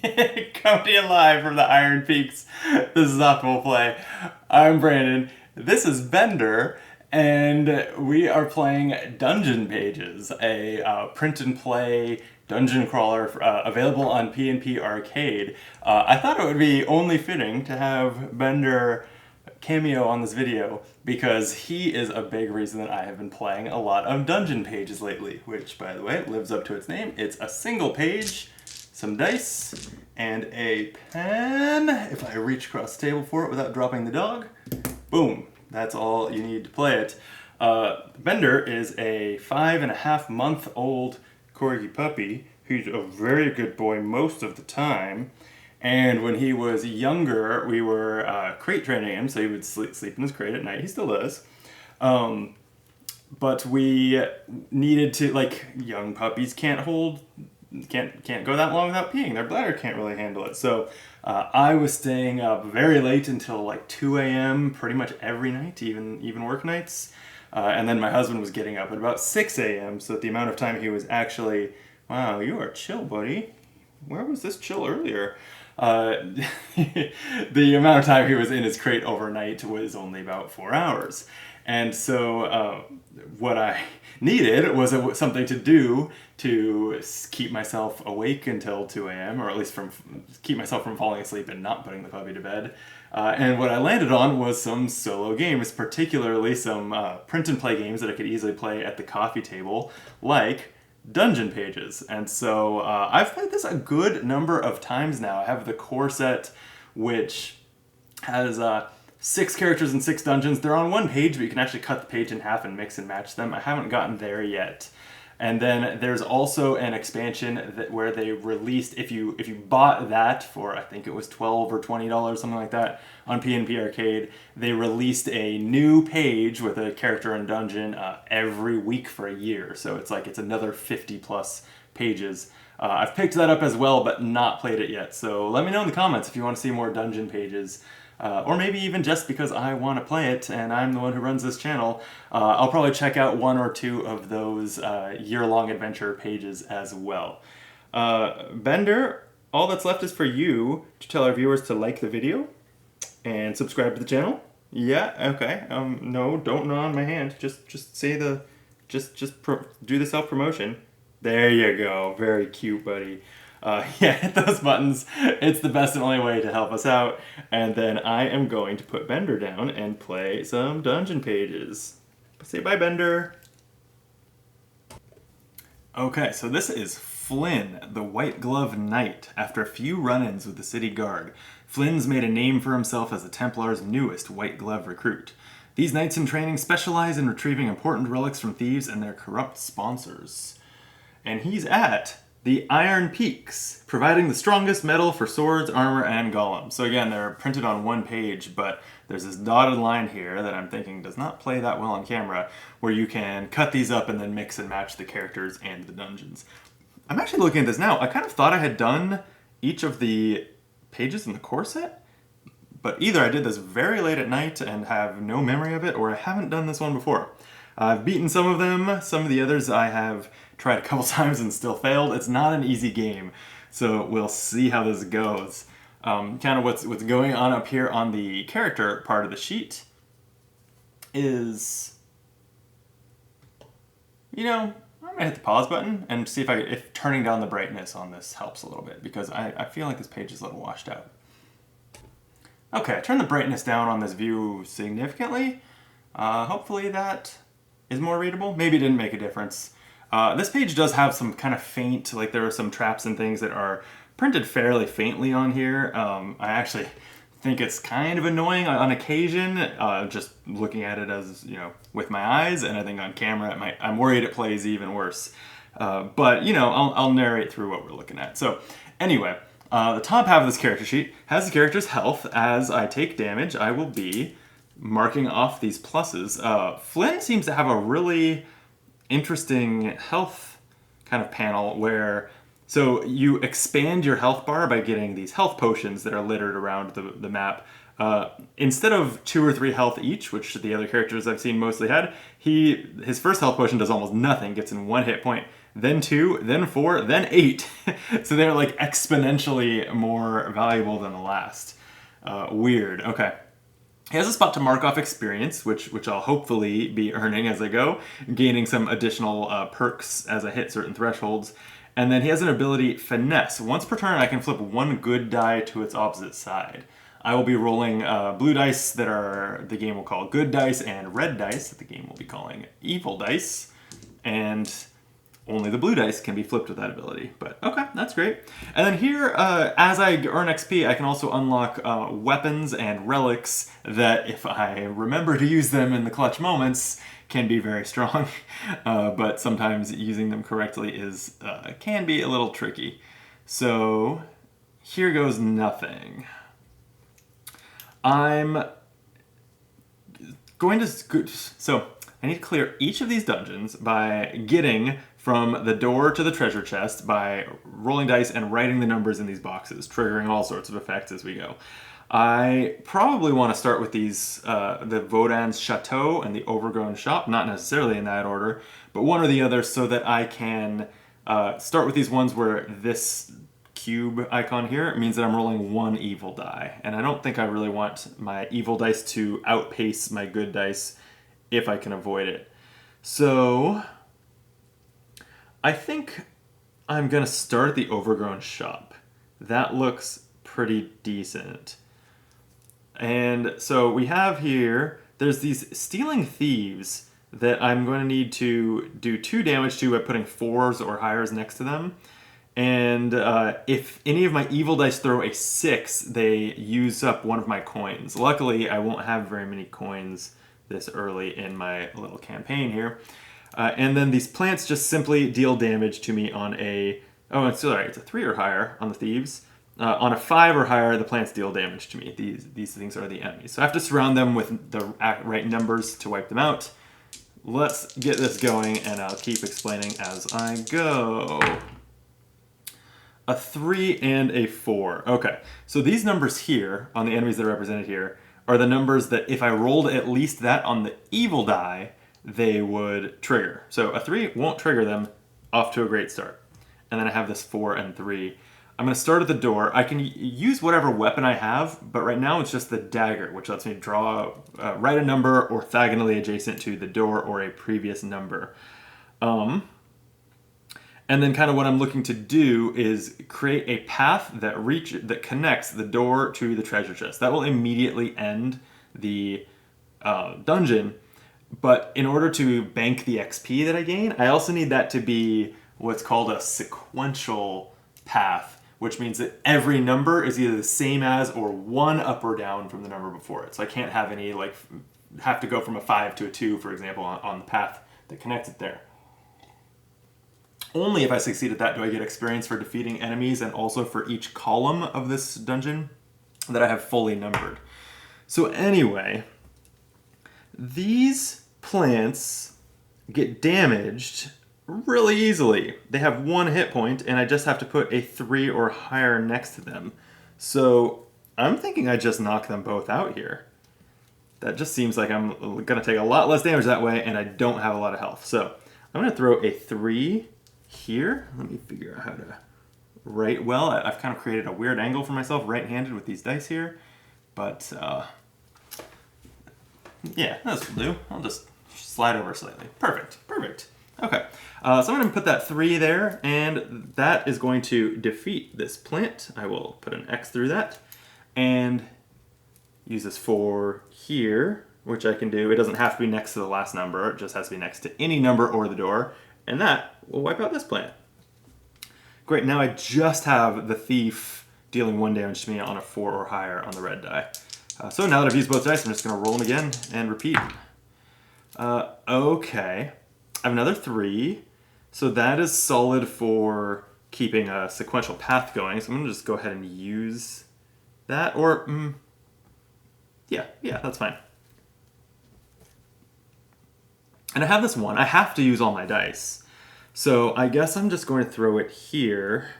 Coming to you live from the Iron Peaks. This is Optimal Play. I'm Brandon. This is Bender, and we are playing Dungeon Pages, a print and play dungeon crawler available on P&P Arcade. I thought it would be only fitting to have Bender cameo on this video because he is a big reason that I have been playing a lot of Dungeon Pages lately, which, by the way, lives up to its name. It's a single page, some dice, and a pen. If I reach across the table for it without dropping the dog, boom, that's all you need to play it. Bender is a 5.5-month-old corgi puppy. He's a very good boy most of the time. And when he was younger, we were crate training him, so he would sleep in his crate at night. He still does. But we needed to, like, young puppies can't go that long without peeing. Their bladder can't really handle it. So I was staying up very late until like 2 a.m. pretty much every night, even work nights. And then my husband was getting up at about 6 a.m. So that the amount of time he was actually, wow, you are chill, buddy. Where was this chill earlier? The amount of time he was in his crate overnight was only about 4 hours. And so what I needed was something to do to keep myself awake until 2 a.m., or at least keep myself from falling asleep and not putting the puppy to bed. And what I landed on was some solo games, particularly some print and play games that I could easily play at the coffee table, like Dungeon Pages. And so I've played this a good number of times now. I have the core set, which has 6 characters and 6 dungeons. They're on one page, but you can actually cut the page in half and mix and match them. I haven't gotten there yet. And then there's also an expansion where they released, if you bought that for, I think it was $12 or $20, something like that, on P&P Arcade, they released a new page with a character and dungeon every week for a year. So it's another 50 plus pages. I've picked that up as well, but not played it yet. So let me know in the comments if you want to see more Dungeon Pages. Or maybe even just because I want to play it and I'm the one who runs this channel. I'll probably check out 1 or 2 of those year-long adventure pages as well. Bender, all that's left is for you to tell our viewers to like the video and subscribe to the channel. Yeah, okay. No, don't gnaw on my hand. Just say the, do the self-promotion. There you go. Very cute, buddy. Yeah, hit those buttons. It's the best and only way to help us out. And then I am going to put Bender down and play some Dungeon Pages. Say bye, Bender. Okay, so this is Flynn, the White Glove Knight. After a few run-ins with the city guard, Flynn's made a name for himself as the Templar's newest White Glove recruit. These knights in training specialize in retrieving important relics from thieves and their corrupt sponsors. And he's at the Iron Peaks, providing the strongest metal for swords, armor, and golems. So again, they're printed on one page, but there's this dotted line here that I'm thinking does not play that well on camera, where you can cut these up and then mix and match the characters and the dungeons. I'm actually looking at this now. I kind of thought I had done each of the pages in the core set, but either I did this very late at night and have no memory of it, or I haven't done this one before. I've beaten some of them. Some of the others I have tried a couple times and still failed. It's not an easy game, so we'll see how this goes. Kind of what's going on up here on the character part of the sheet is, I'm gonna hit the pause button and see if turning down the brightness on this helps a little bit, because I feel like this page is a little washed out. Okay, I turned the brightness down on this view significantly. Hopefully that is more readable. Maybe it didn't make a difference. This page does have some kind of faint, like there are some traps and things that are printed fairly faintly on here. I actually think it's kind of annoying on occasion, just looking at it as, with my eyes, and I think on camera I'm worried it plays even worse. But, I'll narrate through what we're looking at. So, anyway, the top half of this character sheet has the character's health. As I take damage, I will be marking off these pluses. Flynn seems to have a really interesting health kind of panel where, so you expand your health bar by getting these health potions that are littered around the map. Instead of 2 or 3 health each, which the other characters I've seen mostly had, his first health potion does almost nothing, gets in 1 hit point, then 2, then 4, then 8. So they're like exponentially more valuable than the last. Weird. Okay. He has a spot to mark off experience, which I'll hopefully be earning as I go, gaining some additional perks as I hit certain thresholds. And then he has an ability, Finesse. Once per turn, I can flip 1 good die to its opposite side. I will be rolling blue dice that the game will call good dice, and red dice that the game will be calling evil dice. And only the blue dice can be flipped with that ability. But okay, that's great. And then here, as I earn XP, I can also unlock weapons and relics that, if I remember to use them in the clutch moments, can be very strong. But sometimes using them correctly can be a little tricky. So here goes nothing. I'm going to... So I need to clear each of these dungeons by getting from the door to the treasure chest by rolling dice and writing the numbers in these boxes, triggering all sorts of effects as we go. I probably want to start with these, the Vaudan's Chateau and the Overgrown Shop, not necessarily in that order, but one or the other, so that I can start with these ones where this cube icon here means that I'm rolling 1 evil die. And I don't think I really want my evil dice to outpace my good dice if I can avoid it. So I think I'm going to start the Overgrown Shop. That looks pretty decent. And so we have here, there's these Stealing Thieves that I'm going to need to do 2 damage to by putting 4s or higher next to them. And if any of my evil dice throw a 6, they use up 1 of my coins. Luckily, I won't have very many coins this early in my little campaign here. And then these plants just simply deal damage to me on a... Oh, it's all right. It's a 3 or higher on the thieves. On a 5 or higher, the plants deal damage to me. These things are the enemies. So I have to surround them with the right numbers to wipe them out. Let's get this going, and I'll keep explaining as I go. A 3 and a 4. Okay, so these numbers here, on the enemies that are represented here, are the numbers that if I rolled at least that on the evil die, they would trigger. So a 3 won't trigger them. Off to a great start. And then I have this 4 and 3. I'm going to start at the door. I can use whatever weapon I have, but right now it's just the dagger, which lets me write a number orthogonally adjacent to the door or a previous number. And then kind of what I'm looking to do is create a path that connects the door to the treasure chest. That will immediately end the dungeon. But in order to bank the XP that I gain, I also need that to be what's called a sequential path, which means that every number is either the same as or 1 up or down from the number before it. So I can't have any, have to go from a 5 to a 2, for example, on the path that connects it there. Only if I succeed at that do I get experience for defeating enemies and also for each column of this dungeon that I have fully numbered. So anyway, these plants get damaged really easily. They have 1 hit point, and I just have to put a 3 or higher next to them. So I'm thinking I just knock them both out here. That just seems like I'm going to take a lot less damage that way, and I don't have a lot of health. So I'm going to throw a 3 here. Let me figure out how to write well. I've kind of created a weird angle for myself right-handed with these dice here. But, yeah, this will do. I'll just slide over slightly. Perfect. Okay, so I'm going to put that 3 there, and that is going to defeat this plant. I will put an X through that, and use this 4 here, which I can do. It doesn't have to be next to the last number. It just has to be next to any number or the door, and that will wipe out this plant. Great, now I just have the thief dealing 1 damage to me on a 4 or higher on the red die. So now that I've used both dice, I'm just going to roll them again and repeat. Okay. I have another 3, so that is solid for keeping a sequential path going, so I'm going to just go ahead and use that, or, yeah, that's fine. And I have this 1. I have to use all my dice, so I guess I'm just going to throw it here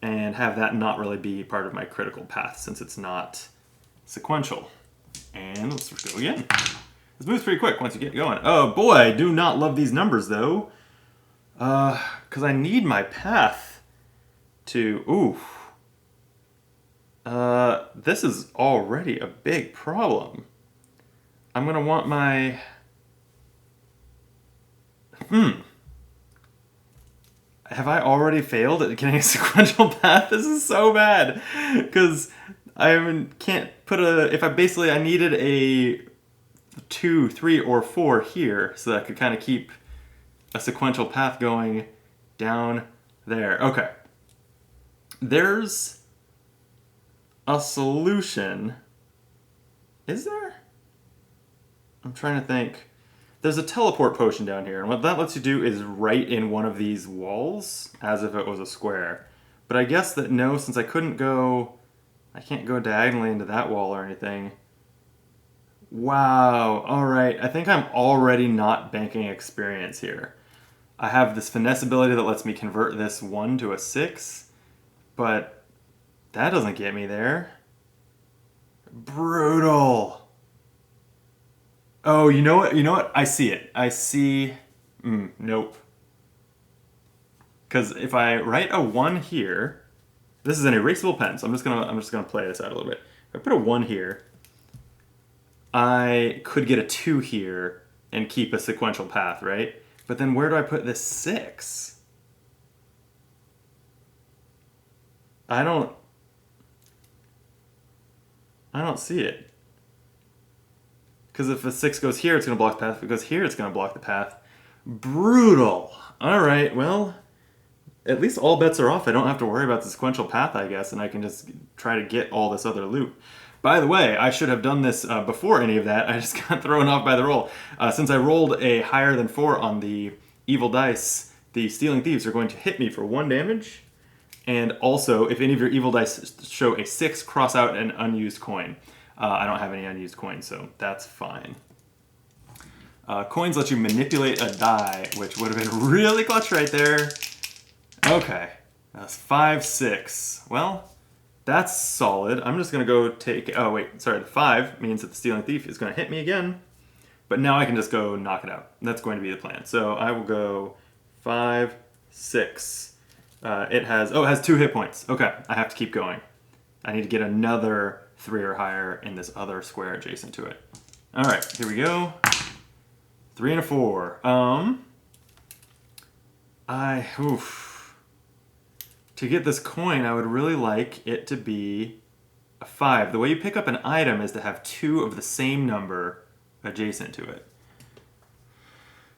and have that not really be part of my critical path, since it's not sequential. And let's go again. This moves pretty quick once you get going. Oh boy, I do not love these numbers though. Because I need my path to... Ooh. This is already a big problem. I'm going to want my... Have I already failed at getting a sequential path? This is so bad. Because I can't put a... If I needed a 2, 3, or 4 here so that I could kind of keep a sequential path going down there. Okay. There's a solution. Is there? I'm trying to think. There's a teleport potion down here, and what that lets you do is write in one of these walls as if it was a square. But I guess that no, since I can't go diagonally into that wall or anything. Wow, alright, I think I'm already not banking experience here. I have this finesse ability that lets me convert this 1 to a 6, but that doesn't get me there. Brutal. Oh, you know what? I see it. I see... nope. Because if I write a 1 here... This is an erasable pen, so I'm just gonna play this out a little bit. If I put a 1 here, I could get a 2 here and keep a sequential path, right? But then where do I put this 6? I don't see it. Because if the 6 goes here, it's going to block the path. If it goes here, it's going to block the path. Brutal. Alright, well, at least all bets are off. I don't have to worry about the sequential path, I guess, and I can just try to get all this other loot. By the way, I should have done this before any of that. I just got thrown off by the roll. Since I rolled a higher than 4 on the evil dice, the Stealing Thieves are going to hit me for 1 damage. And also, if any of your evil dice show a 6, cross out an unused coin. I don't have any unused coins, so that's fine. Coins let you manipulate a die, which would have been really clutch right there. Okay, that's 5, 6. Well... That's solid. I'm just going to go take... Oh, wait. Sorry. The 5 means that the Stealing Thief is going to hit me again. But now I can just go knock it out. That's going to be the plan. So I will go 5, 6. It has 2 hit points. Okay. I have to keep going. I need to get another 3 or higher in this other square adjacent to it. All right. Here we go. 3 and a 4. To get this coin, I would really like it to be a 5. The way you pick up an item is to have 2 of the same number adjacent to it.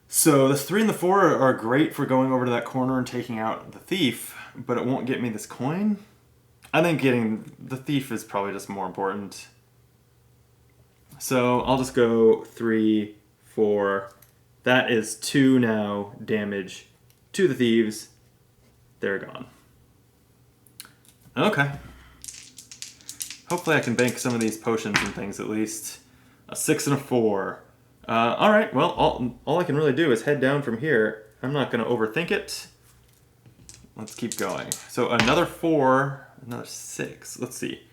So this 3 and the 4 are great for going over to that corner and taking out the thief, but it won't get me this coin. I think getting the thief is probably just more important. So I'll just go 3, 4. That is 2 now damage to the thieves. They're gone. Okay. Hopefully I can bank some of these potions and things at least. A 6 and a 4. Alright, well, all I can really do is head down from here. I'm not going to overthink it. Let's keep going. So another 4, another 6. Let's see.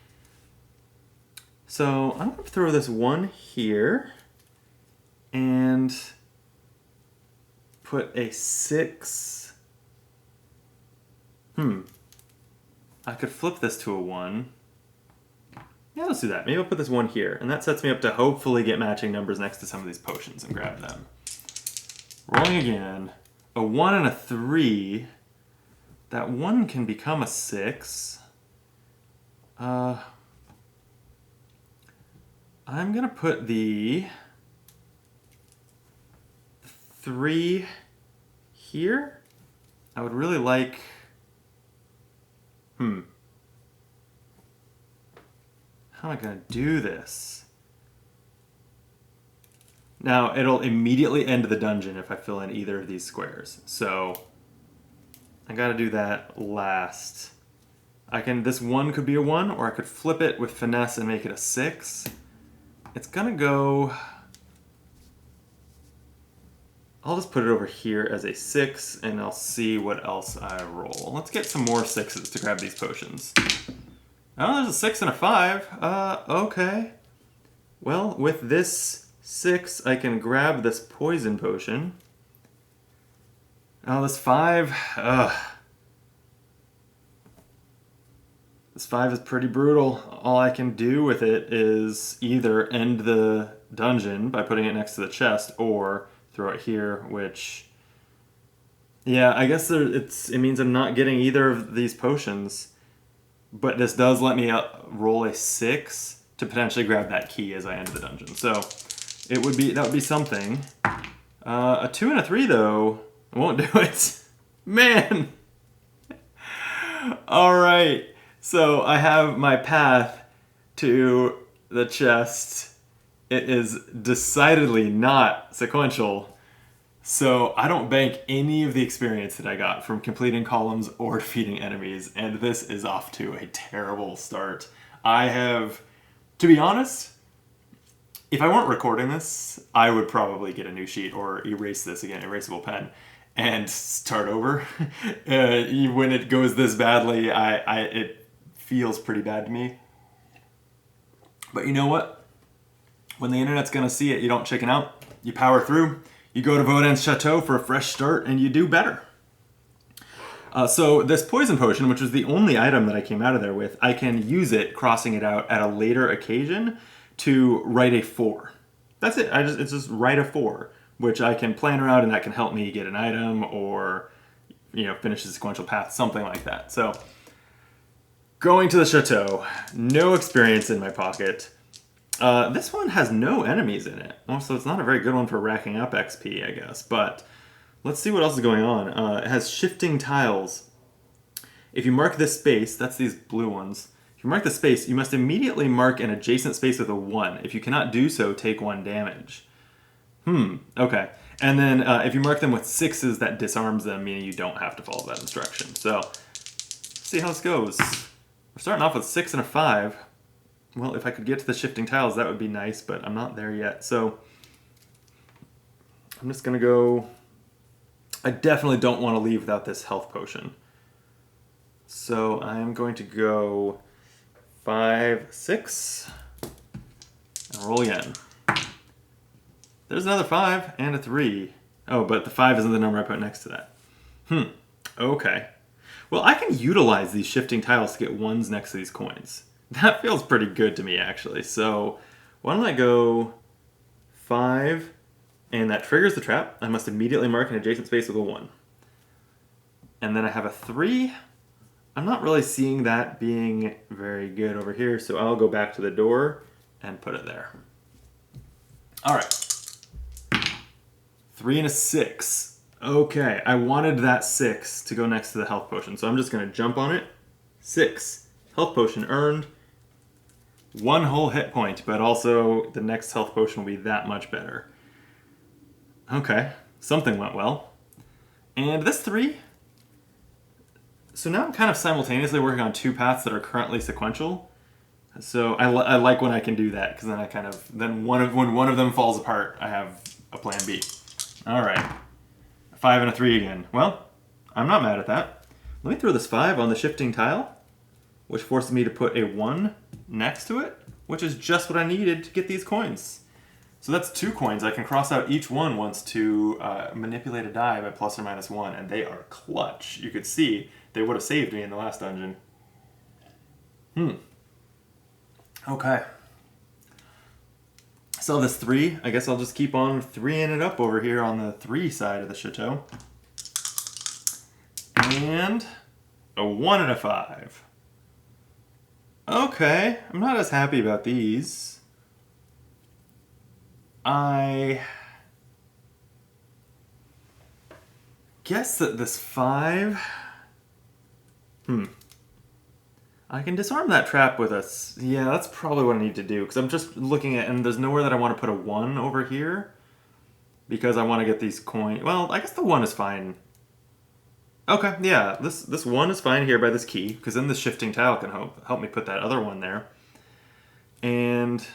So I'm going to throw this 1 here. And put a 6. I could flip this to a 1. Yeah, let's do that. Maybe I'll put this 1 here. And that sets me up to hopefully get matching numbers next to some of these potions and grab them. Rolling again. A 1 and a 3. That 1 can become a 6. I'm going to put the 3 here. I would really like... How am I going to do this? Now, it'll immediately end the dungeon if I fill in either of these squares. So, I got to do that last. This 1 could be a 1, or I could flip it with finesse and make it a 6. It's going to go... I'll just put it over here as a 6, and I'll see what else I roll. Let's get some more 6s to grab these potions. Oh, there's a 6 and a 5. Okay. Well, with this 6, I can grab this poison potion. Oh, this 5. This 5 is pretty brutal. All I can do with it is either end the dungeon by putting it next to the chest or throw it here, which... Yeah, I guess it means I'm not getting either of these potions. But this does let me roll a 6 to potentially grab that key as I enter the dungeon. So that would be something. A 2 and a 3 though won't do it. Man. All right. So I have my path to the chest. It is decidedly not sequential. So I don't bank any of the experience that I got from completing columns or defeating enemies, and this is off to a terrible start. I have, to be honest, if I weren't recording this, I would probably get a new sheet or erase this again, erasable pen, and start over. When it goes this badly, it feels pretty bad to me. But you know what? When the internet's gonna see it, you don't chicken out. You power through. You go to Vaudin's Chateau for a fresh start, and you do better. So this poison potion, which was the only item that I came out of there with, I can use it, crossing it out at a later occasion, to write a 4. That's it. It's just write a 4, which I can plan around, and that can help me get an item or, finish the sequential path, something like that. So going to the chateau, no experience in my pocket. This one has no enemies in it, so it's not a very good one for racking up XP, I guess. But let's see what else is going on. It has shifting tiles. If you mark this space, that's these blue ones. If you mark the space, you must immediately mark an adjacent space with a 1. If you cannot do so, take 1 damage. Okay. And then if you mark them with 6s, that disarms them, meaning you don't have to follow that instruction. So, let's see how this goes. We're starting off with 6 and a 5. Well, if I could get to the shifting tiles, that would be nice, but I'm not there yet. So I'm just going to go... I definitely don't want to leave without this health potion. So I'm going to go 5, 6, and roll again. There's another 5 and a 3. Oh, but the 5 isn't the number I put next to that. Okay. Well, I can utilize these shifting tiles to get 1s next to these coins. That feels pretty good to me, actually. So why don't I go 5, and that triggers the trap. I must immediately mark an adjacent space with a 1. And then I have a 3. I'm not really seeing that being very good over here, so I'll go back to the door and put it there. All right. 3 and a 6. Okay, I wanted that 6 to go next to the health potion, so I'm just going to jump on it. 6. Health potion earned. 1 whole hit point, but also the next health potion will be that much better. Okay, something went well. And this 3. So now I'm kind of simultaneously working on 2 paths that are currently sequential. So I like when I can do that, because then when one of them falls apart, I have a plan B. All right, 5 and a 3 again. Well, I'm not mad at that. Let me throw this 5 on the shifting tile, which forces me to put a 1 next to it, which is just what I needed to get these coins. So that's 2 coins. I can cross out each one once to manipulate a die by plus or minus 1, and they are clutch. You could see they would have saved me in the last dungeon. Okay. So this 3, I guess I'll just keep on 3ing it up over here on the 3 side of the chateau. And a 1 and a 5. Okay, I'm not as happy about these. I guess that this 5... I can disarm that trap with us. Yeah, that's probably what I need to do, because I'm just looking at, and there's nowhere that I want to put a 1 over here, because I want to get these coins. Well, I guess the 1 is fine. Okay, yeah, this 1 is fine here by this key, because then the shifting tile can help me put that other 1 there. And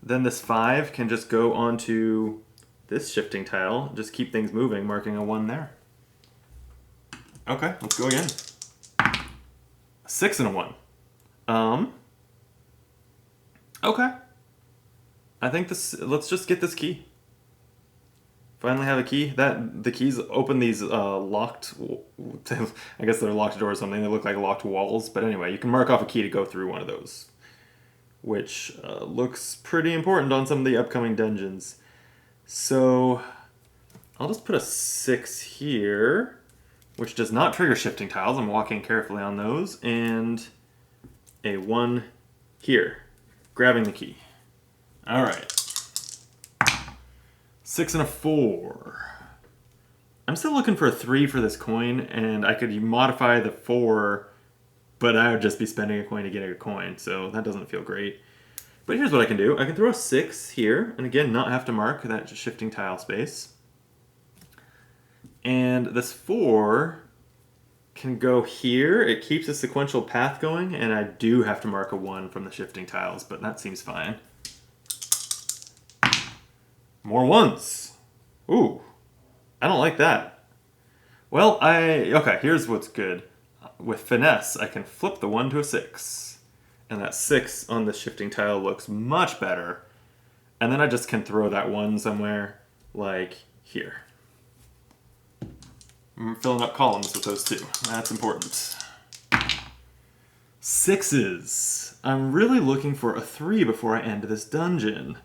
then this 5 can just go onto this shifting tile, just keep things moving, marking a 1 there. Okay, let's go again. 6 and a 1. Um, okay. I think let's just get this key. Finally have a key. The keys open these locked, I guess they're locked doors or something. They look like locked walls. But anyway, you can mark off a key to go through one of those, which looks pretty important on some of the upcoming dungeons. So I'll just put a 6 here, which does not trigger shifting tiles. I'm walking carefully on those. And a 1 here, grabbing the key. All right. 6 and a 4. I'm still looking for a 3 for this coin, and I could modify the 4, but I would just be spending a coin to get a coin, so that doesn't feel great. But here's what I can do. I can throw a 6 here, and again, not have to mark that shifting tile space. And this 4 can go here. It keeps a sequential path going, and I do have to mark a 1 from the shifting tiles, but that seems fine. More 1s. Ooh, I don't like that. Well, okay, here's what's good. With finesse, I can flip the 1 to a 6. And that 6 on the shifting tile looks much better. And then I just can throw that 1 somewhere, like here. I'm filling up columns with those 2. That's important. 6s. I'm really looking for a 3 before I end this dungeon.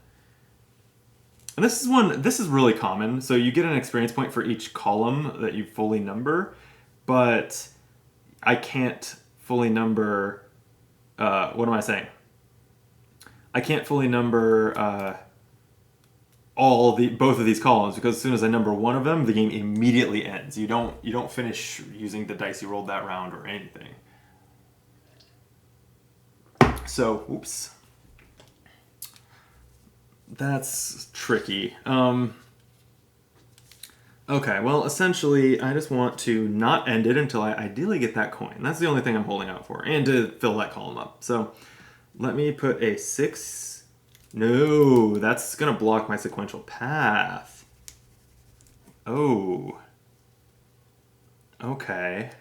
And this is really common. So you get an experience point for each column that you fully number, but I can't fully number, what am I saying? I can't fully number both of these columns, because as soon as I number one of them, the game immediately ends. You don't finish using the dice you rolled that round or anything. So, oops. That's tricky. Okay, well, essentially, I just want to not end it until I ideally get that coin. That's the only thing I'm holding out for, and to fill that column up. So, let me put a 6. No, that's going to block my sequential path. Oh. Okay.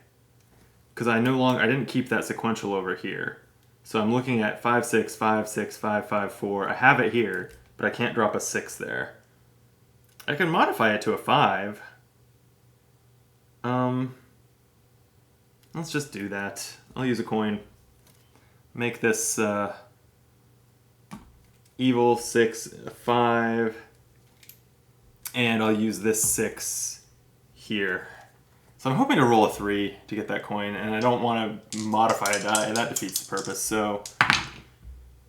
Because I didn't keep that sequential over here. So I'm looking at 5, 6, 5, 6, 5, 5, 4. I have it here, but I can't drop a 6 there. I can modify it to a 5. Let's just do that. I'll use a coin. Make this evil 6 a 5. And I'll use this 6 here. So I'm hoping to roll a 3 to get that coin, and I don't want to modify a die. That defeats the purpose. So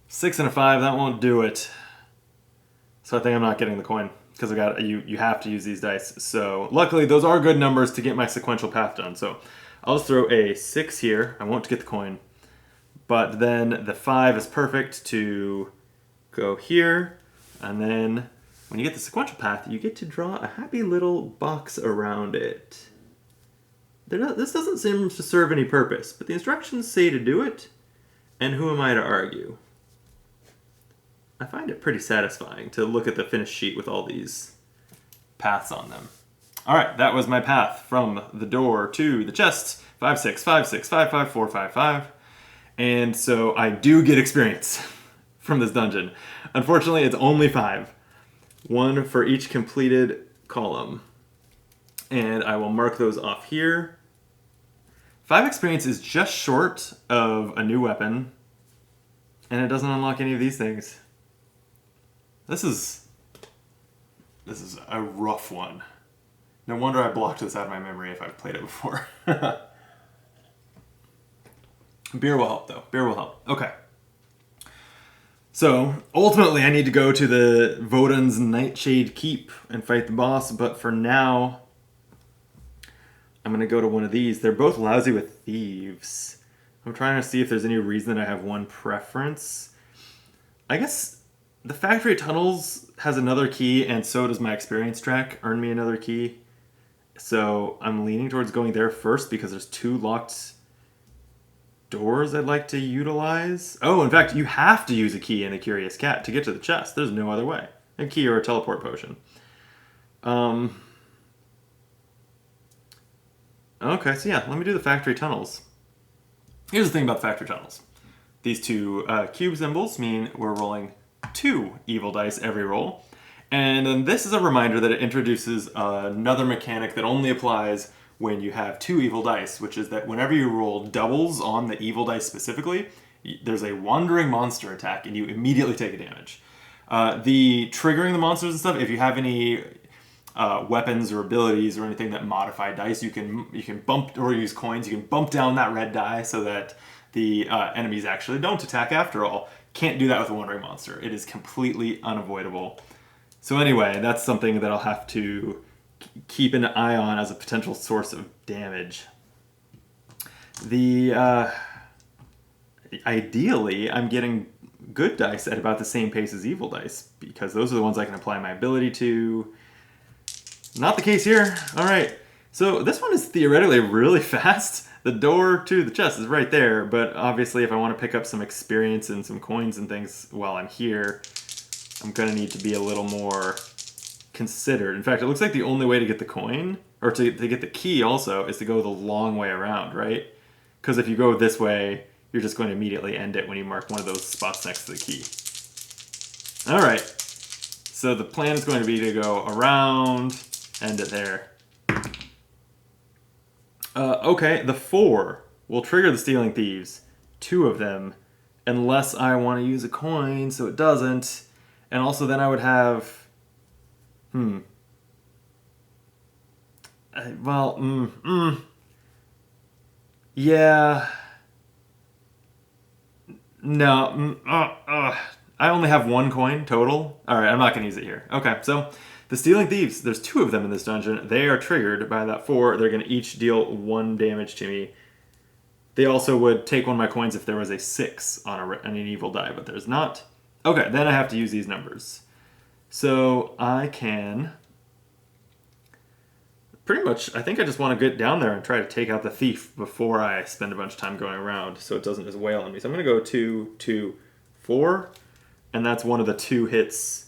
6 and a 5, that won't do it. So I think I'm not getting the coin, because you have to use these dice. So luckily, those are good numbers to get my sequential path done. So I'll just throw a 6 here. I won't get the coin. But then the 5 is perfect to go here. And then when you get the sequential path, you get to draw a happy little box around it. This doesn't seem to serve any purpose, but the instructions say to do it, and who am I to argue? I find it pretty satisfying to look at the finished sheet with all these paths on them. All right, that was my path from the door to the chest. 5, 6, 5, 6, 5, 5, 4, 5, 5. And so I do get experience from this dungeon. Unfortunately, it's only 5. 1 for each completed column. And I will mark those off here. 5 experience is just short of a new weapon. And it doesn't unlock any of these things. This is a rough one. No wonder I blocked this out of my memory if I've played it before. Beer will help, though. Beer will help. Okay. So, ultimately, I need to go to the Vodan's Nightshade Keep and fight the boss, but for now, I'm going to go to one of these. They're both lousy with thieves. I'm trying to see if there's any reason that I have one preference. I guess the factory tunnels has another key, and so does my experience track earn me another key. So I'm leaning towards going there first because there's 2 locked doors I'd like to utilize. Oh, in fact, you have to use a key in the Curious Cat to get to the chest. There's no other way. A key or a teleport potion. Okay, so yeah, let me do the factory tunnels. Here's the thing about the factory tunnels. These two cube symbols mean we're rolling 2 evil dice every roll. And then this is a reminder that it introduces another mechanic that only applies when you have 2 evil dice, which is that whenever you roll doubles on the evil dice specifically, there's a wandering monster attack and you immediately take a damage. The triggering the monsters and stuff, if you have any weapons or abilities or anything that modify dice, you can bump, or use coins, you can bump down that red die so that the enemies actually don't attack after all. Can't do that with a wandering monster. It is completely unavoidable. So anyway, that's something that I'll have to keep an eye on as a potential source of damage. Ideally, I'm getting good dice at about the same pace as evil dice, because those are the ones I can apply my ability to. Not the case here. All right. So this one is theoretically really fast. The door to the chest is right there, but obviously if I want to pick up some experience and some coins and things while I'm here, I'm going to need to be a little more considered. In fact, it looks like the only way to get the coin, or to get the key also, is to go the long way around, right? Because if you go this way, you're just going to immediately end it when you mark one of those spots next to the key. All right. So the plan is going to be to go around, end it there. Okay, the 4 will trigger the Stealing Thieves, 2 of them, unless I want to use a coin, so it doesn't. And also then I would have... Yeah... No, I only have 1 coin total. Alright, I'm not going to use it here. Okay, so the Stealing Thieves, there's 2 of them in this dungeon. They are triggered by that 4. They're going to each deal 1 damage to me. They also would take 1 of my coins if there was a 6 on an evil die, but there's not. Okay, then I have to use these numbers. So I can... Pretty much, I think I just want to get down there and try to take out the thief before I spend a bunch of time going around so it doesn't just wail on me. So I'm going to go 2, 2, 4, and that's one of the 2 hits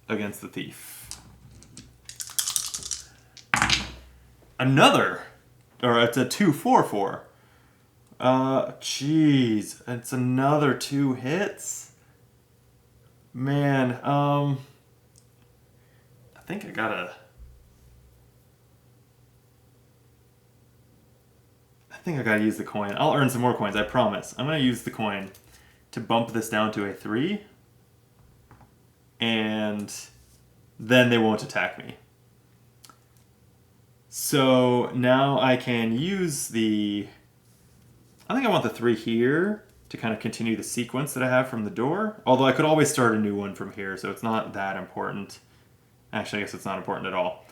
against the thief. Another, or it's a 2, 4, 4. Jeez, it's another 2 hits? Man, I think I gotta... I think I gotta use the coin. I'll earn some more coins, I promise. I'm gonna use the coin to bump this down to a 3. And then they won't attack me. So now I can use the... I think I want the 3 here to kind of continue the sequence that I have from the door. Although I could always start a new one from here, so it's not that important. Actually, I guess it's not important at all.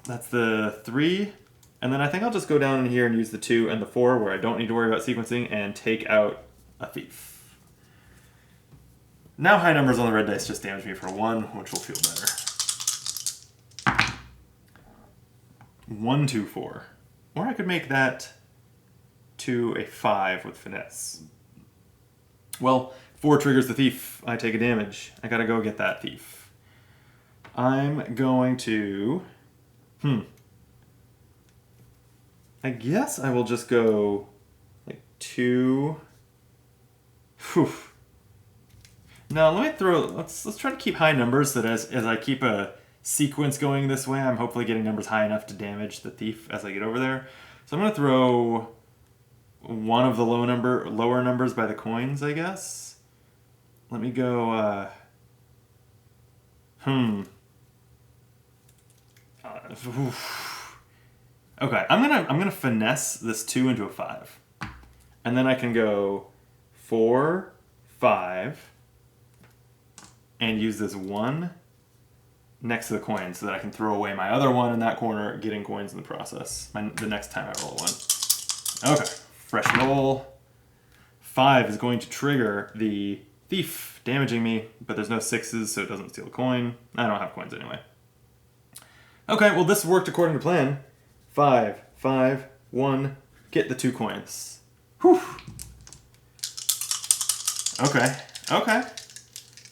That's the 3. And then I think I'll just go down in here and use the 2 and the 4 where I don't need to worry about sequencing and take out a thief. Now high numbers on the red dice just damage me for 1, which will feel better. 1, 2, 4. Or I could make that to a 5 with finesse. Well, 4 triggers the thief. I take a damage. I gotta go get that thief. I'm going to... I guess I will just go like 2. Whew. Now let me throw. Let's try to keep high numbers so that as I keep a sequence going this way, I'm hopefully getting numbers high enough to damage the thief as I get over there. So I'm gonna throw one of the lower numbers by the coins, I guess. Let me go. Okay, I'm gonna finesse this 2 into a 5, and then I can go 4, 5, and use this 1 next to the coin so that I can throw away my other 1 in that corner, getting coins in the process. The next time I roll 1. Okay, fresh roll. 5 is going to trigger the thief, damaging me, but there's no 6s, so it doesn't steal a coin. I don't have coins anyway. Okay, well this worked according to plan. 5, 5, 1, get the 2 coins. Whew. Okay.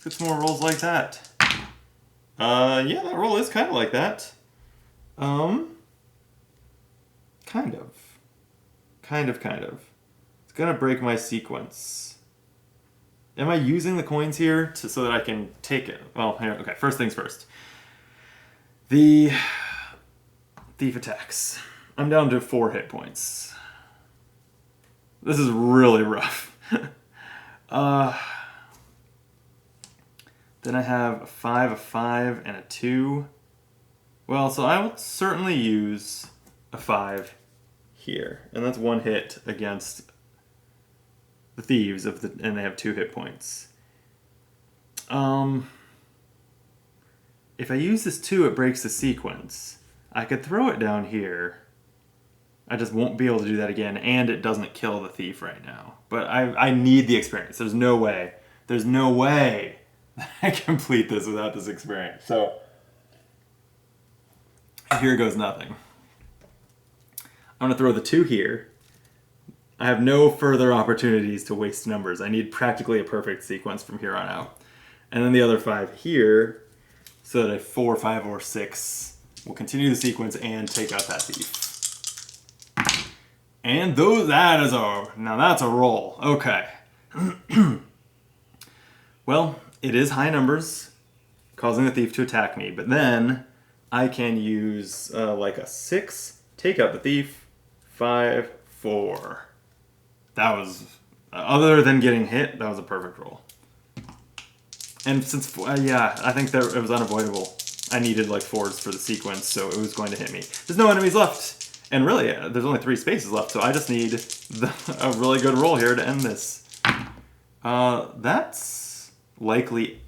Get some more rolls like that. Yeah, that roll is kind of like that. Kind of. It's It's gonna break my sequence. Am I using the coins here so that I can take it? Well, here, okay, first things first. The thief attacks. I'm down to 4 hit points. This is really rough. Then I have a 5, and a 2. Well, so I will certainly use a 5 here. And that's 1 hit against the thieves, and they have 2 hit points. If I use this 2, it breaks the sequence. I could throw it down here. I just won't be able to do that again, and it doesn't kill the thief right now. But I need the experience. There's no way that I complete this without this experience. So here goes nothing. I'm gonna throw the 2 here. I have no further opportunities to waste numbers. I need practically a perfect sequence from here on out. And then the other 5 here, so that a 4, 5, or 6 will continue the sequence and take out that thief. And now that's a roll. Okay. Well, it is high numbers, causing the thief to attack me, but then I can use like a 6, take out the thief, 5, 4. That was, other than getting hit, that was a perfect roll. And since, yeah, I think that it was unavoidable. I needed like 4s for the sequence, so it was going to hit me. There's no enemies left. And really, there's only 3 spaces left, so I just need a really good roll here to end this. That's likely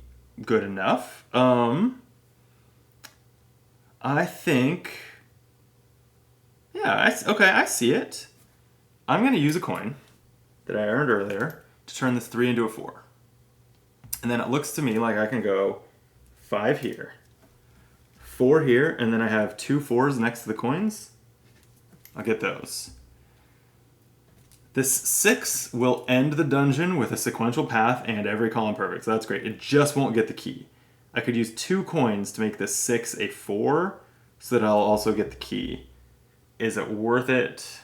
good enough. I think... Yeah, okay, I see it. I'm going to use a coin that I earned earlier to turn this 3 into a 4. And then it looks to me like I can go 5 here, 4 here, and then I have 2 4s next to the coins. I'll get those. This 6 will end the dungeon with a sequential path and every column perfect, so that's great. It just won't get the key. I could use 2 coins to make this 6 a 4, so that I'll also get the key. Is it worth it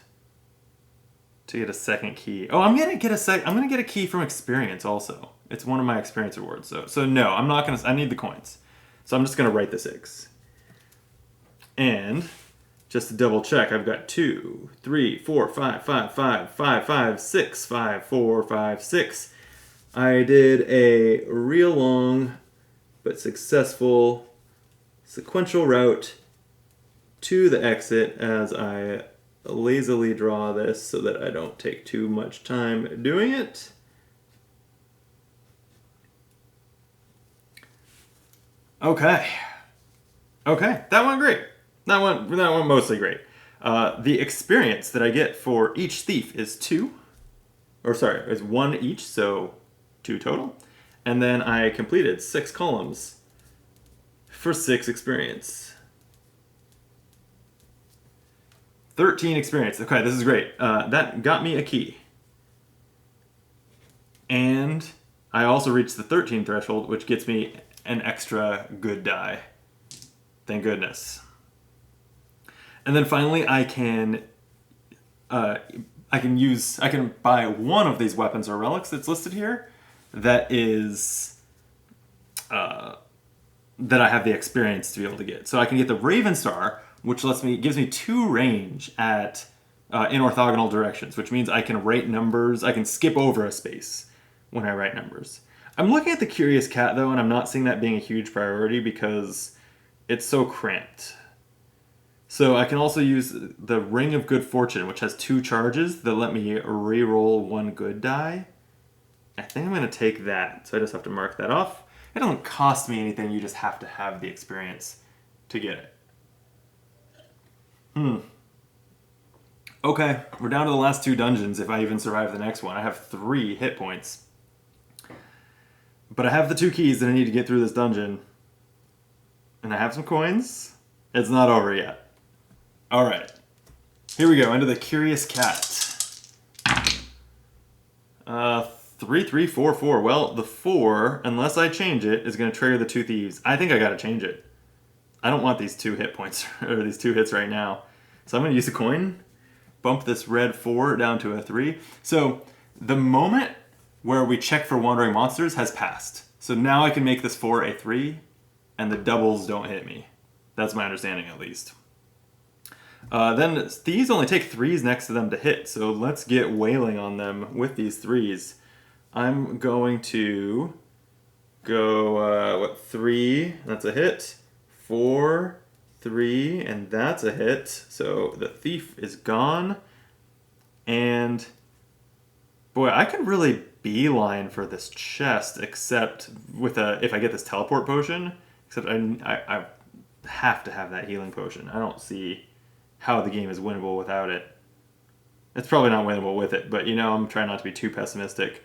to get a second key? Oh, I'm gonna get a key from experience also. It's one of my experience rewards. So no, I'm not gonna. I need the coins, so I'm just gonna write the 6. And just to double check, I've got 2, 3, 4, 5, 5, 5, 5, 5, 6, 5, 4, 5, 6. I did a real long but successful sequential route to the exit as I lazily draw this so that I don't take too much time doing it. Okay, that went great. That went mostly great. The experience that I get for each thief is 2. Or sorry, is 1 each, so 2 total. And then I completed 6 columns for 6 experience. 13 experience. Okay, this is great. That got me a key. And I also reached the 13 threshold, which gets me an extra good die. Thank goodness. And then finally, I can buy one of these weapons or relics that's listed here that is that I have the experience to be able to get. So I can get the Raven Star, which gives me 2 range at in orthogonal directions, which means I can write numbers. I can skip over a space when I write numbers. I'm looking at the Curious Cat though, and I'm not seeing that being a huge priority because it's so cramped. So I can also use the Ring of Good Fortune, which has 2 charges that let me re-roll 1 good die. I think I'm going to take that, so I just have to mark that off. It doesn't cost me anything, you just have to have the experience to get it. Okay, we're down to the last 2 dungeons if I even survive the next one. I have 3 hit points. But I have the 2 keys that I need to get through this dungeon. And I have some coins. It's not over yet. Alright. Here we go, into the Curious Cat. 3, 3, 4, 4. Well, the 4, unless I change it, is going to trigger the 2 thieves. I think I gotta change it. I don't want these 2 hit points, or these 2 hits right now. So I'm going to use a coin bump this red 4 down to a 3. So the moment where we check for wandering monsters has passed. So now I can make this 4 a 3, and the doubles don't hit me. That's my understanding, at least. Then thieves only take 3s next to them to hit, so let's get wailing on them with these 3s. I'm going to go, 3, that's a hit, 4, 3, and that's a hit, so the thief is gone, and boy, I could really beeline for this chest, except with if I get this teleport potion, except I have to have that healing potion. I don't see how the game is winnable without it. It's probably not winnable with it, but I'm trying not to be too pessimistic.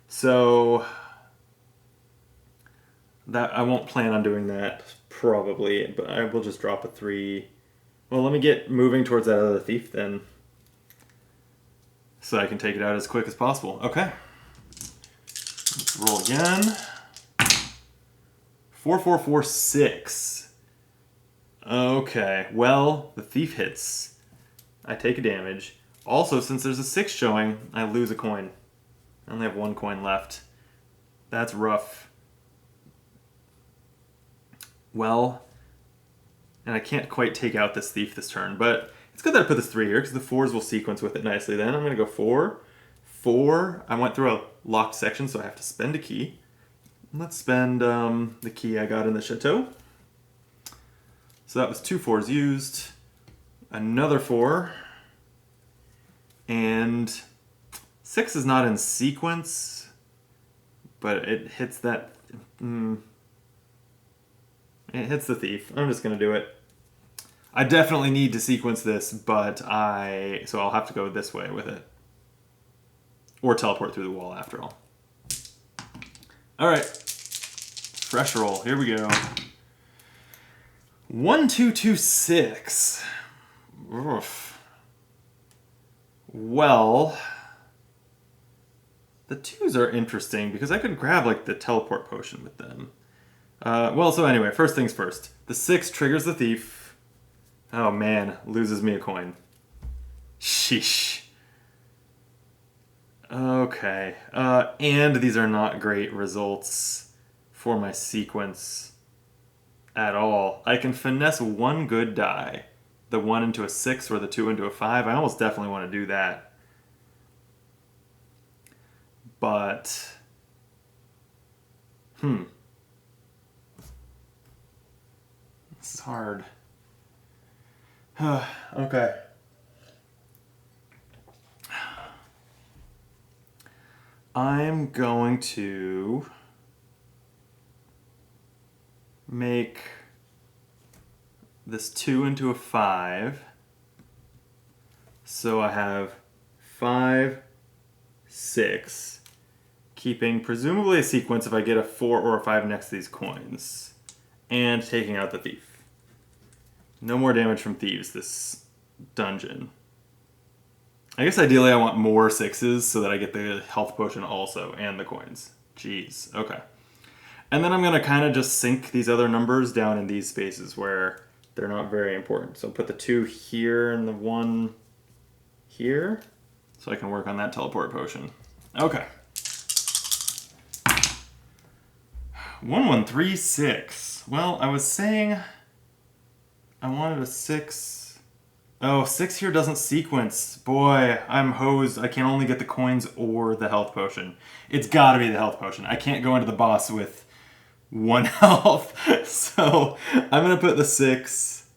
So that I won't plan on doing that probably, but I will just drop a 3. Well, let me get moving towards that other thief then, so I can take it out as quick as possible. Okay. Let's roll again. 4, 4, 4, 6. Okay, well, the thief hits. I take a damage. Also, since there's a 6 showing, I lose a coin. I only have 1 coin left. That's rough. Well, and I can't quite take out this thief this turn, but it's good that I put this 3 here, because the 4s will sequence with it nicely then. I'm going to go 4. 4. I went through a locked section, so I have to spend a key. Let's spend the key I got in the chateau. So that was 2 4s used. Another 4. And 6 is not in sequence, but it hits that... It hits the thief. I'm just going to do it. I definitely need to sequence this, but so I'll have to go this way with it. Or teleport through the wall after all. Alright. Fresh roll. Here we go. 1, 2, 2, 6. Oof. Well, the 2s are interesting because I could grab like the teleport potion with them. So anyway, first things first. The 6 triggers the thief. Oh man, loses me a coin. Sheesh. Okay, and these are not great results for my sequence at all. I can finesse 1 good die. The 1 into a 6 or the 2 into a 5. I almost definitely want to do that. But, this is hard. Okay. I'm going to make this 2 into a 5. So I have 5, 6, keeping presumably a sequence if I get a 4 or a 5 next to these coins, and taking out the thief. No more damage from thieves this dungeon. I guess ideally I want more 6s so that I get the health potion also, and the coins. Jeez, okay. And then I'm going to kind of just sink these other numbers down in these spaces where they're not very important. So put the 2 here and the 1 here, so I can work on that teleport potion. Okay. 1, 1, 3, 6. Well, I was saying I wanted a 6... Oh, 6 here doesn't sequence. Boy, I'm hosed. I can only get the coins or the health potion. It's gotta be the health potion. I can't go into the boss with 1 health. So I'm gonna put the 6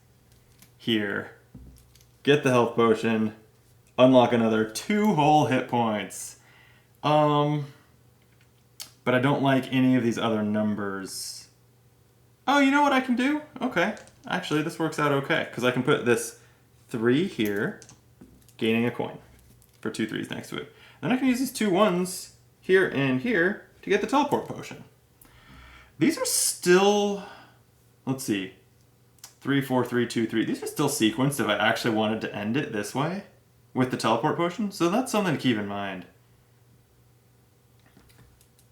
here. Get the health potion. Unlock another 2 whole hit points. But I don't like any of these other numbers. Oh, you know what I can do? Okay. Actually, this works out okay, because I can put this 3 here, gaining a coin for 2 3s next to it. Then I can use these 2 1s here and here to get the teleport potion. These are still, let's see, 3 4 3 2 3. These are still sequenced if I actually wanted to end it this way with the teleport potion. So that's something to keep in mind.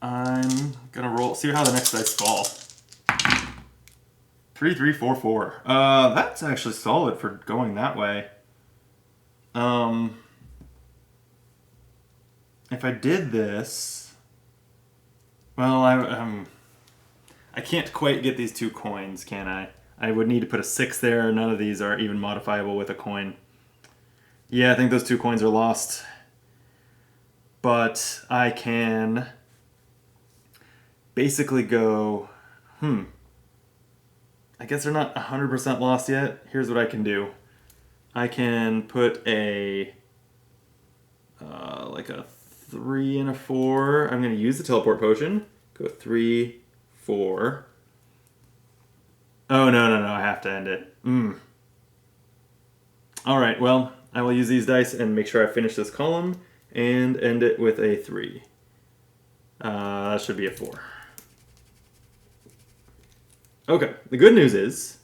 I'm gonna roll, see how the next dice fall. 3 3 4 4. That's actually solid for going that way. If I did this, well, I can't quite get these 2 coins, can I? I would need to put a 6 there. None of these are even modifiable with a coin. Yeah, I think those 2 coins are lost. But I can basically go, I guess they're not 100% lost yet. Here's what I can do. I can put a, like a 3 and a 4. I'm going to use the teleport potion. Go 3, 4. Oh, no, I have to end it. Alright, well, I will use these dice and make sure I finish this column and end it with a 3. That should be a 4. Okay, the good news is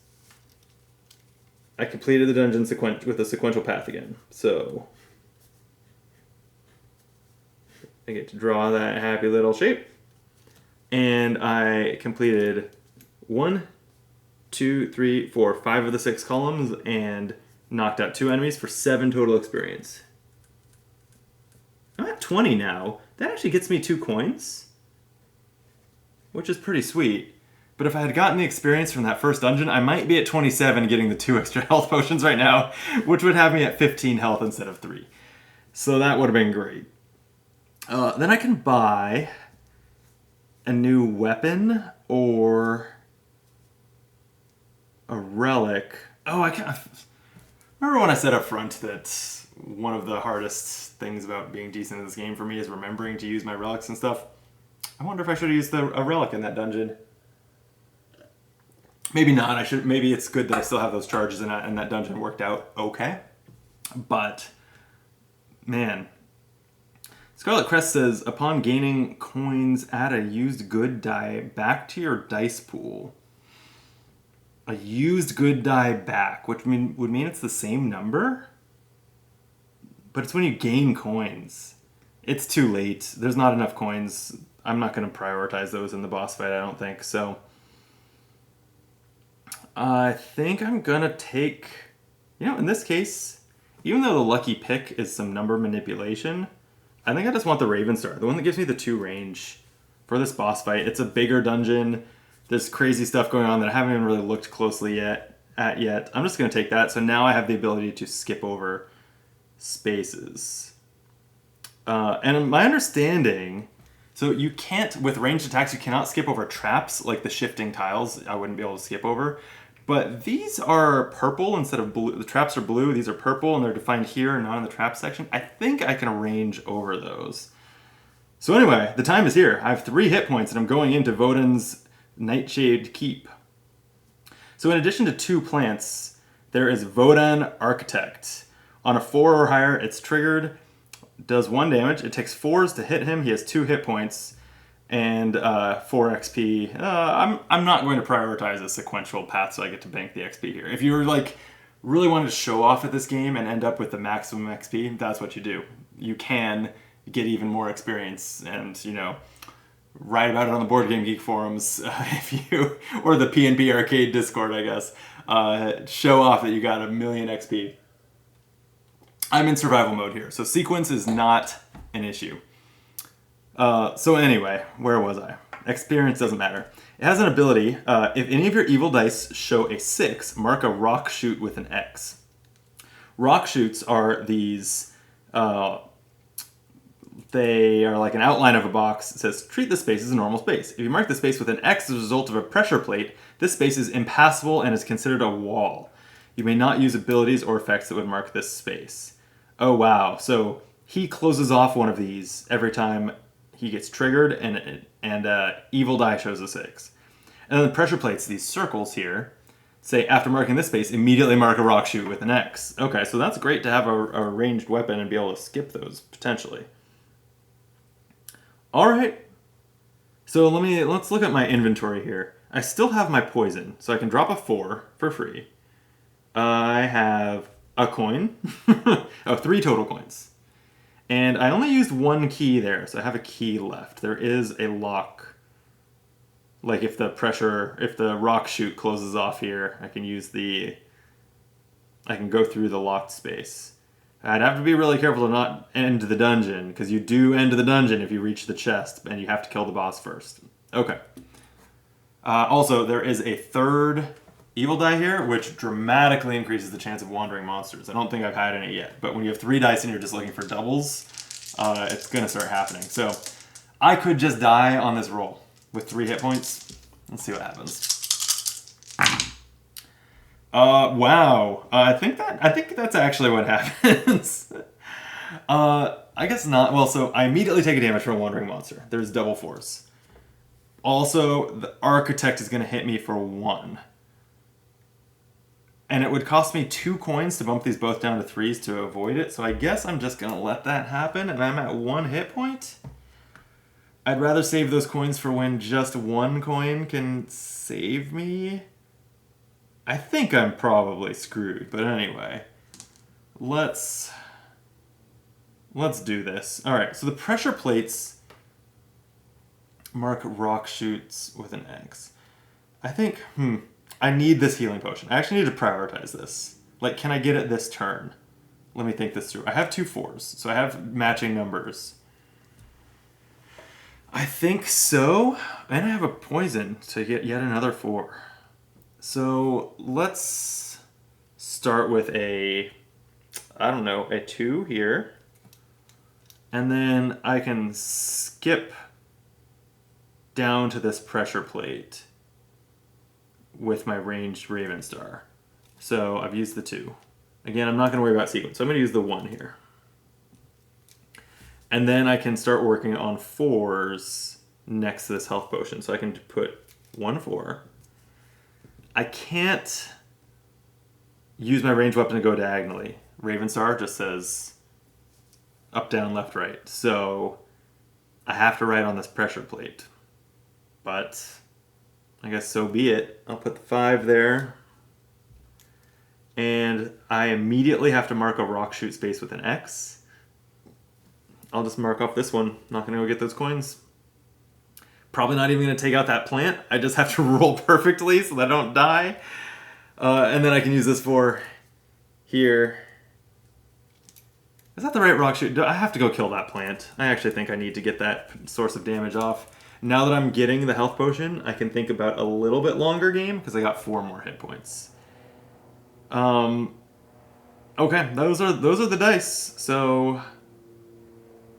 I completed the dungeon with a sequential path again. So I get to draw that happy little shape. And I completed 1, 2, 3, 4, 5 of the 6 columns and knocked out 2 enemies for 7 total experience. I'm at 20 now. That actually gets me 2 coins, which is pretty sweet. But if I had gotten the experience from that first dungeon, I might be at 27 getting the 2 extra health potions right now, which would have me at 15 health instead of 3. So that would have been great. Then I can buy a new weapon or a relic. Oh, I can't. Remember when I said up front that one of the hardest things about being decent in this game for me is remembering to use my relics and stuff? I wonder if I should have used a relic in that dungeon. Maybe not. I should. Maybe it's good that I still have those charges and that dungeon worked out okay. But man, Scarlet Crest says upon gaining coins, add a used good die back to your dice pool. A used good die back, which would mean it's the same number, but it's when you gain coins. It's too late. There's not enough coins. I'm not going to prioritize those in the boss fight, I don't think. So I think I'm going to take, in this case, even though the lucky pick is some number manipulation, I think I just want the Raven Star, the one that gives me the 2 range for this boss fight. It's a bigger dungeon. There's crazy stuff going on that I haven't even really looked closely at yet. I'm just going to take that. So now I have the ability to skip over spaces. And my understanding, so you can't, with ranged attacks, you cannot skip over traps, like the shifting tiles I wouldn't be able to skip over. But these are purple instead of blue. The traps are blue, these are purple, and they're defined here and not in the trap section. I think I can range over those. So anyway, the time is here. I have 3 hit points, and I'm going into Voden's Nightshade Keep. So in addition to 2 plants, there is Voden Architect. On a 4 or higher, it's triggered, does 1 damage. It takes 4s to hit him. He has 2 hit points and 4 XP. I'm not going to prioritize a sequential path, so I get to bank the XP here. If you're like really wanted to show off at this game and end up with the maximum XP, that's what you do. You can get even more experience and, write about it on the Board Game Geek forums, or the PNP Arcade Discord, I guess. Show off that you got 1,000,000 XP. I'm in survival mode here, so sequence is not an issue. So anyway, where was I? Experience doesn't matter. It has an ability, if any of your evil dice show a 6, mark a rock shoot with an X. Rock shoots are these, they are like an outline of a box. It says, treat this space as a normal space. If you mark the space with an X as a result of a pressure plate, this space is impassable and is considered a wall. You may not use abilities or effects that would mark this space. Oh wow, so he closes off one of these every time he gets triggered and evil die shows a 6. And then the pressure plates, these circles here, say after marking this space, immediately mark a rock shoot with an X. Okay, so that's great to have a ranged weapon and be able to skip those, potentially. Alright, so let's look at my inventory here. I still have my poison, so I can drop a 4 for free. I have a coin. 3 total coins. And I only used 1 key there, so I have a key left. There is a lock. Like if the rock chute closes off here, I can go through the locked space. I'd have to be really careful to not end the dungeon, because you do end the dungeon if you reach the chest, and you have to kill the boss first. Okay. Also, there is a third evil die here, which dramatically increases the chance of wandering monsters. I don't think I've had any yet, but when you have 3 dice and you're just looking for doubles, it's going to start happening. So I could just die on this roll with 3 hit points. Let's see what happens. Wow. I think that's actually what happens. I guess not. Well, so I immediately take a damage from a wandering monster. There's double force. Also, the architect is going to hit me for 1. And it would cost me 2 coins to bump these both down to 3s to avoid it. So I guess I'm just going to let that happen, and I'm at 1 hit point. I'd rather save those coins for when just 1 coin can save me. I think I'm probably screwed, but anyway. Let's do this. Alright, so the pressure plates mark rock shoots with an X. I think, I need this healing potion. I actually need to prioritize this. Like, can I get it this turn? Let me think this through. I have 2 4s, so I have matching numbers. I think so. And I have a poison to get yet another 4. So let's start with a 2 here. And then I can skip down to this pressure plate with my ranged Raven Star. So I've used the 2. Again, I'm not going to worry about sequence, so I'm going to use the 1 here. And then I can start working on 4s next to this health potion. So I can put 1 4. I can't use my ranged weapon to go diagonally. Raven Star just says up, down, left, right. So I have to write on this pressure plate. But I guess so be it. I'll put the 5 there. And I immediately have to mark a rock shoot space with an X. I'll just mark off this one. Not going to go get those coins. Probably not even going to take out that plant. I just have to roll perfectly so that I don't die. And then I can use this for here. Is that the right rock shoot? I have to go kill that plant. I actually think I need to get that source of damage off. Now that I'm getting the health potion, I can think about a little bit longer game because I got 4 more hit points. Okay, those are the dice. So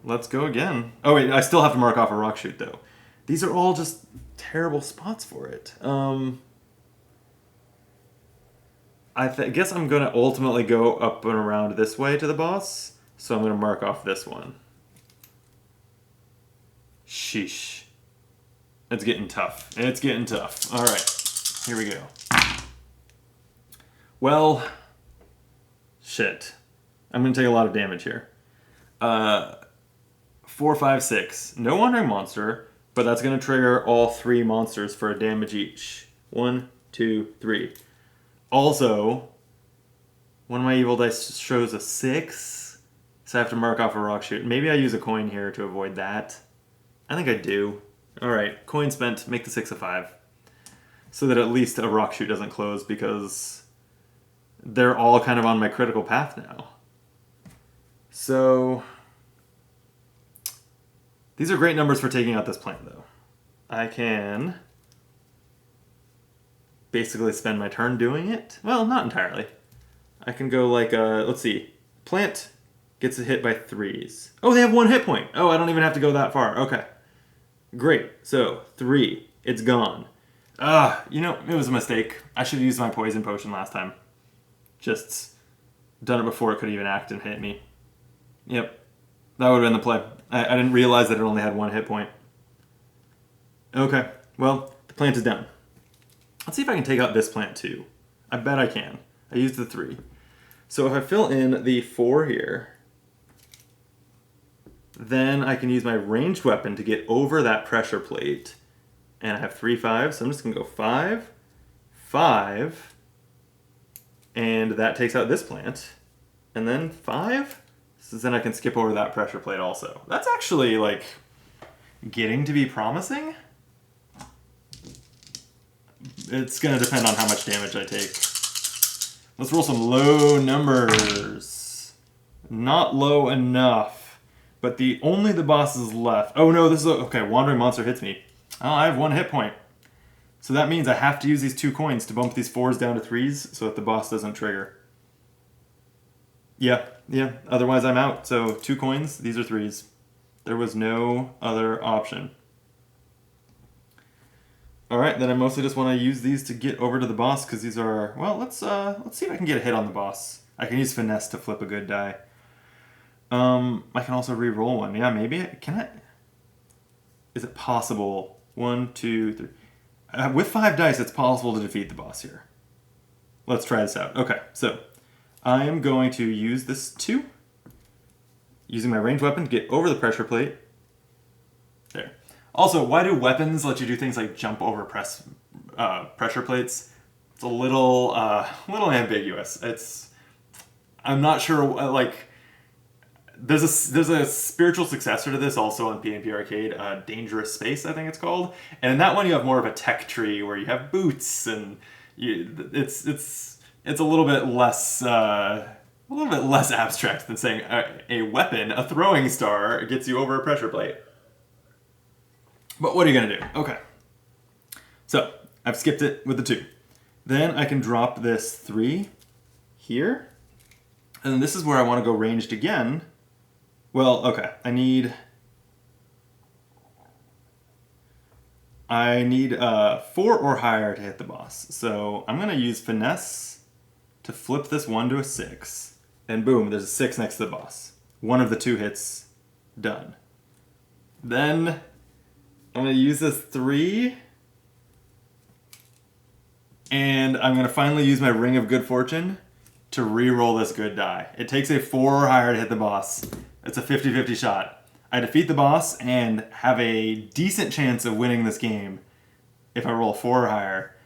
let's go again. Oh wait, I still have to mark off a rock shoot though. These are all just terrible spots for it. I guess I'm going to ultimately go up and around this way to the boss. So I'm going to mark off this one. Sheesh. It's getting tough. It's getting tough. All right. Here we go. Well, shit. I'm going to take a lot of damage here. 4, 5, 6. No wandering monster. But that's going to trigger all 3 monsters for a damage each. 1, 2, 3. Also, one of my evil dice shows a 6. So I have to mark off a rock shoot. Maybe I use a coin here to avoid that. I think I do. Alright, coin spent. Make the 6 a 5. So that at least a rock shoot doesn't close because they're all kind of on my critical path now. So these are great numbers for taking out this plant, though. I can basically spend my turn doing it. Well, not entirely. I can go like, let's see. Plant gets a hit by 3s. Oh, they have 1 hit point. Oh, I don't even have to go that far. Okay. Great. So, 3. It's gone. It was a mistake. I should have used my poison potion last time. Just done it before it could even act and hit me. Yep. That would have been the play. I didn't realize that it only had 1 hit point. Okay, well, the plant is down. Let's see if I can take out this plant too. I bet I can. I used the 3. So if I fill in the 4 here, then I can use my ranged weapon to get over that pressure plate. And I have 3 5s, so I'm just going to go 5, 5, and that takes out this plant. And then 5. So then I can skip over that pressure plate also. That's actually, like, getting to be promising. It's going to depend on how much damage I take. Let's roll some low numbers. Not low enough. But only the boss is left. Oh no, this is okay, wandering monster hits me. Oh, I have 1 hit point. So that means I have to use these 2 coins to bump these 4s down to 3s so that the boss doesn't trigger. Yeah, otherwise I'm out. So 2 coins, these are 3s. There was no other option. Alright, then I mostly just want to use these to get over to the boss, because these are... Well, let's see if I can get a hit on the boss. I can use finesse to flip a good die. I can also re-roll one. Yeah, maybe. Can I... Is it possible? 1, 2, 3... with 5 dice, it's possible to defeat the boss here. Let's try this out. Okay, so I am going to use this 2. Using my ranged weapon to get over the pressure plate. There. Also, why do weapons let you do things like jump over pressure plates? It's a little ambiguous. I'm not sure, like... There's a spiritual successor to this also on PnP Arcade, Dangerous Space, I think it's called. And in that one you have more of a tech tree where you have boots, and it's a little bit less abstract than saying a weapon, a throwing star, gets you over a pressure plate. But what are you gonna do? Okay. So I've skipped it with the 2. Then I can drop this 3 here, and then this is where I want to go ranged again. Well, okay, I need 4 or higher to hit the boss. So I'm going to use finesse to flip this 1 to a 6. And boom, there's a 6 next to the boss. 1 of the 2 hits, done. Then I'm going to use this 3. And I'm going to finally use my Ring of Good Fortune to re-roll this good die. It takes a 4 or higher to hit the boss. It's a 50-50 shot. I defeat the boss and have a decent chance of winning this game if I roll 4 or higher.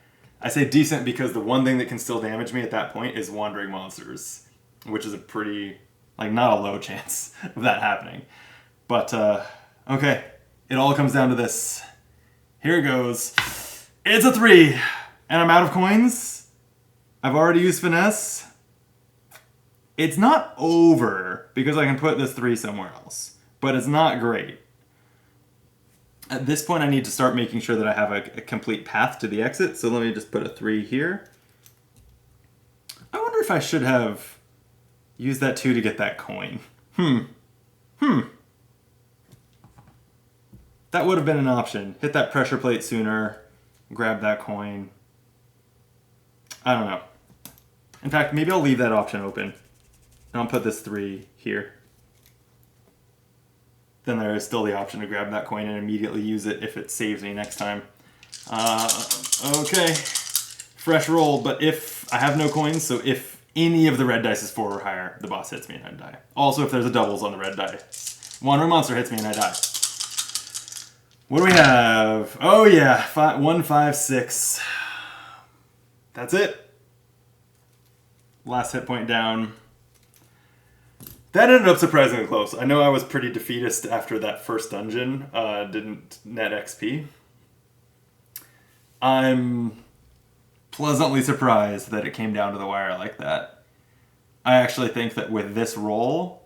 I say decent because the one thing that can still damage me at that point is wandering monsters, which is a pretty, like, not a low chance of that happening. But, okay. It all comes down to this. Here it goes. It's a 3! And I'm out of coins. I've already used finesse. It's not over, because I can put this 3 somewhere else. But it's not great. At this point, I need to start making sure that I have a complete path to the exit. So let me just put a 3 here. I wonder if I should have used that 2 to get that coin. That would have been an option. Hit that pressure plate sooner. Grab that coin. I don't know. In fact, maybe I'll leave that option open. And I'll put this 3 here. Then there is still the option to grab that coin and immediately use it if it saves me next time. Okay. Fresh roll, but if I have no coins, so if any of the red dice is 4 or higher, the boss hits me and I die. Also, if there's a doubles on the red dice. Wandering monster hits me and I die. What do we have? Oh yeah, 1, 5, 6. That's it. Last hit point down. That ended up surprisingly close. I know I was pretty defeatist after that first dungeon. Didn't net XP. I'm pleasantly surprised that it came down to the wire like that. I actually think that with this roll,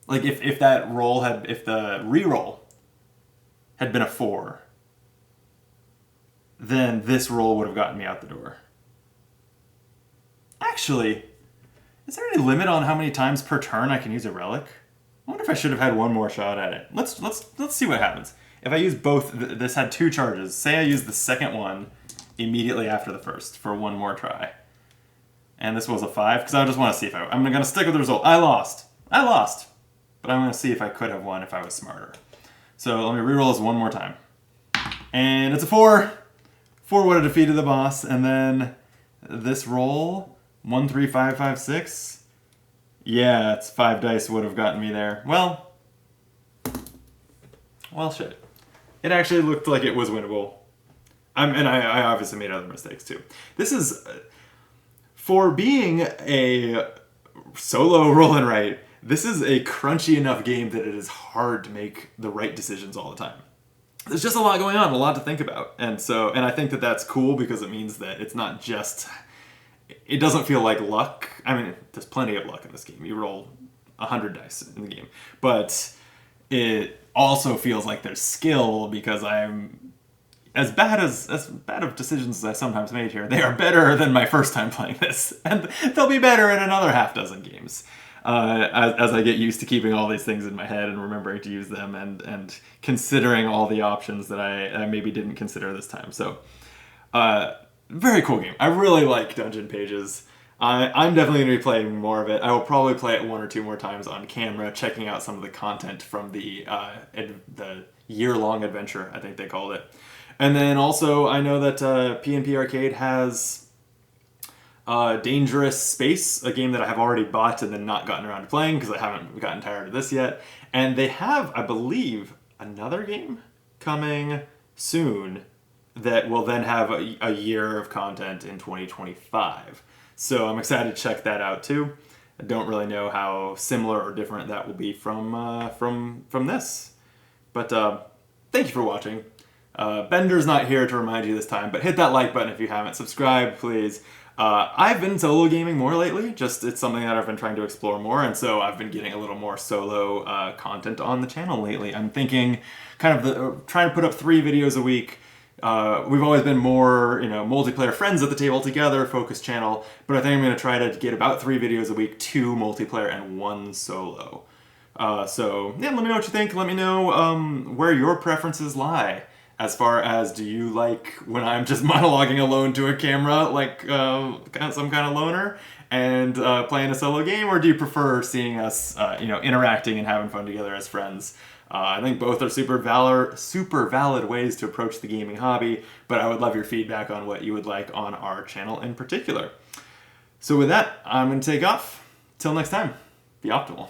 like if the reroll had been a 4, then this roll would have gotten me out the door. Actually, is there any limit on how many times per turn I can use a relic? I wonder if I should have had one more shot at it. Let's see what happens. If I use both, this had 2 charges. Say I use the second one immediately after the first for one more try. And this was a 5, because I just want to see if I'm going to stick with the result. I lost. But I'm going to see if I could have won if I was smarter. So let me reroll this one more time. And it's a 4. 4 would have defeated the boss. And then this roll... 1, 3, 5, 5, 6. Yeah, it's 5 dice would have gotten me there. Well, shit. It actually looked like it was winnable. And I obviously made other mistakes too. This is, for being a solo roll and write, this is a crunchy enough game that it is hard to make the right decisions all the time. There's just a lot going on, a lot to think about. And I think that that's cool because it means that it's not just... It doesn't feel like luck. I mean, there's plenty of luck in this game. You roll 100 dice in the game. But it also feels like there's skill because I'm as bad of decisions as I sometimes made here. They are better than my first time playing this, and they'll be better in another half dozen games. As I get used to keeping all these things in my head and remembering to use them and considering all the options that I maybe didn't consider this time. So, very cool game. I really like Dungeon Pages. I'm definitely going to be playing more of it. I will probably play it 1 or 2 more times on camera, checking out some of the content from the year-long adventure, I think they called it. And then also, I know that P&P Arcade has Dangerous Space, a game that I have already bought and then not gotten around to playing because I haven't gotten tired of this yet. And they have, I believe, another game coming soon that will then have a year of content in 2025. So I'm excited to check that out too. I don't really know how similar or different that will be from this. But thank you for watching. Bender's not here to remind you this time, but hit that like button if you haven't. Subscribe, please. I've been solo gaming more lately. Just it's something that I've been trying to explore more, and so I've been getting a little more solo content on the channel lately. I'm thinking kind of trying to put up 3 videos a week. We've always been more, multiplayer friends at the table together, focused channel, but I think I'm going to try to get about 3 videos a week, 2 multiplayer and 1 solo. So yeah, let me know what you think. Let me know where your preferences lie. As far as, do you like when I'm just monologuing alone to a camera, like some kind of loner, and playing a solo game, or do you prefer seeing us, interacting and having fun together as friends? I think both are super valid ways to approach the gaming hobby, but I would love your feedback on what you would like on our channel in particular. So with that, I'm going to take off. Till next time, be optimal.